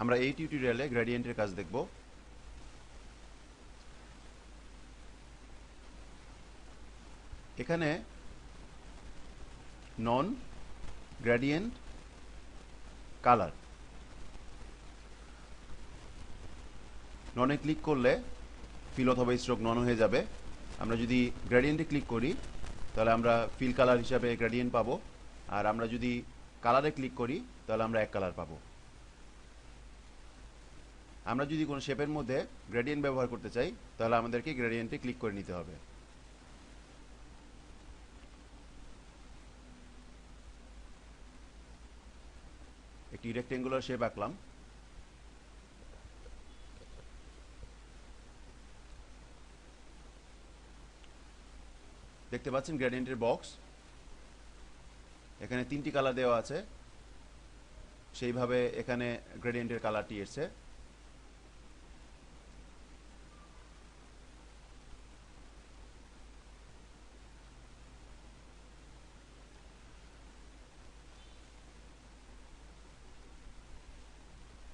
আমরা এই টিউটোরিয়ালে গ্রেডিয়েন্টের কাজ দেখব। এখানে নন, গ্রেডিয়েন্ট, কালার। ননে ক্লিক করলে ফিল অথবা স্ট্রোক নন হয়ে যাবে। আমরা যদি গ্রেডিয়েন্টে ক্লিক করি তাহলে আমরা ফিল কালার হিসাবে গ্রেডিয়েন্ট পাবো, আর আমরা যদি কালারে ক্লিক করি তাহলে আমরা এক কালার পাবো। আমরা যদি কোনো শেপের মধ্যে গ্রেডিয়েন্ট ব্যবহার করতে চাই তাহলে আমাদেরকে গ্রেডিয়েন্টে ক্লিক করে নিতে হবে। একটি রেক্টেঙ্গুলার শেপ আঁকলাম। দেখতে পাচ্ছেন গ্রেডিয়েন্টের বক্স। এখানে 3টি কালার দেওয়া আছে, সেইভাবে এখানে গ্রেডিয়েন্টের কালারটি এসছে।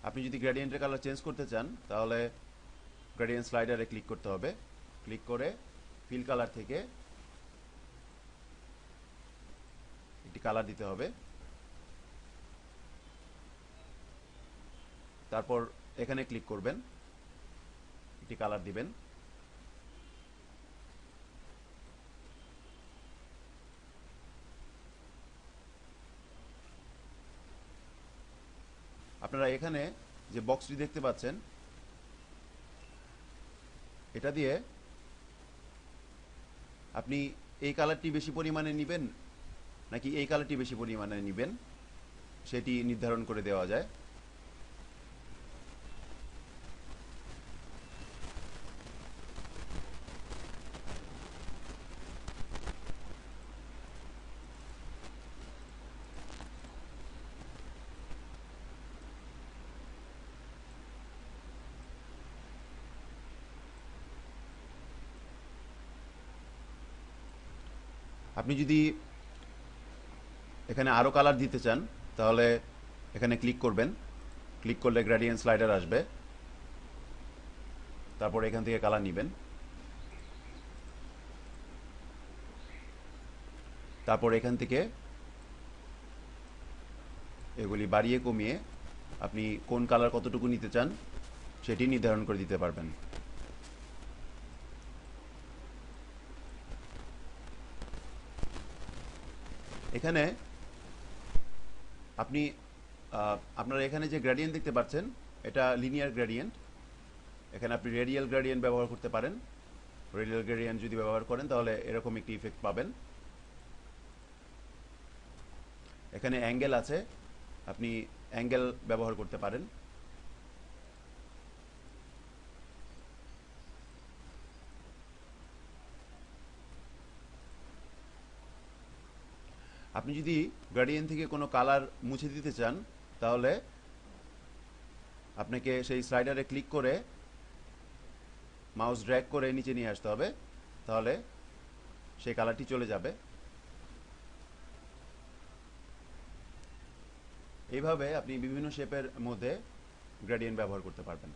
আপনি যদি গ্রেডিয়েন্টের কালার চেঞ্জ করতে চান তাহলে গ্রেডিয়েন্ট স্লাইডারে ক্লিক করতে হবে। ক্লিক করে ফিল কালার থেকে একটি কালার দিতে হবে। তারপর এখানে ক্লিক করবেন, একটি কালার দিবেন। আপনারা এখানে যে বক্সটি দেখতে পাচ্ছেন, এটা দিয়ে আপনি এই কালারটি বেশি পরিমাণে নেবেন নাকি এই কালারটি বেশি পরিমাণে নেবেন সেটি নির্ধারণ করে দেওয়া যায়। আপনি যদি এখানে আরও কালার দিতে চান তাহলে এখানে ক্লিক করবেন। ক্লিক করলে গ্রেডিয়েন্ট স্লাইডার আসবে। তারপর এখান থেকে কালার নেবেন। তারপর এখান থেকে এগুলি বাড়িয়ে কমিয়ে আপনি কোন কালার কতটুকু নিতে চান সেটি নির্ধারণ করে দিতে পারবেন। এখানে আপনি আপনারা এখানে যে গ্রেডিয়েন্ট দেখতে পাচ্ছেন এটা লিনিয়ার গ্রেডিয়েন্ট। এখানে আপনি রেডিয়াল গ্রেডিয়েন্ট ব্যবহার করতে পারেন। রেডিয়াল গ্রেডিয়েন্ট যদি ব্যবহার করেন তাহলে এরকম একটি ইফেক্ট পাবেন। এখানে অ্যাঙ্গেল আছে, আপনি অ্যাঙ্গেল ব্যবহার করতে পারেন। আপনি যদি গ্রেডিয়েন্ট থেকে কোনো কালার মুছে দিতে চান তাহলে আপনাকে সেই স্লাইডারে ক্লিক করে মাউস ড্র্যাগ করে নিচে নিয়ে আসতে হবে, তাহলে সেই কালারটি চলে যাবে। এইভাবে আপনি বিভিন্ন শেপের মধ্যে গ্রেডিয়েন্ট ব্যবহার করতে পারবেন।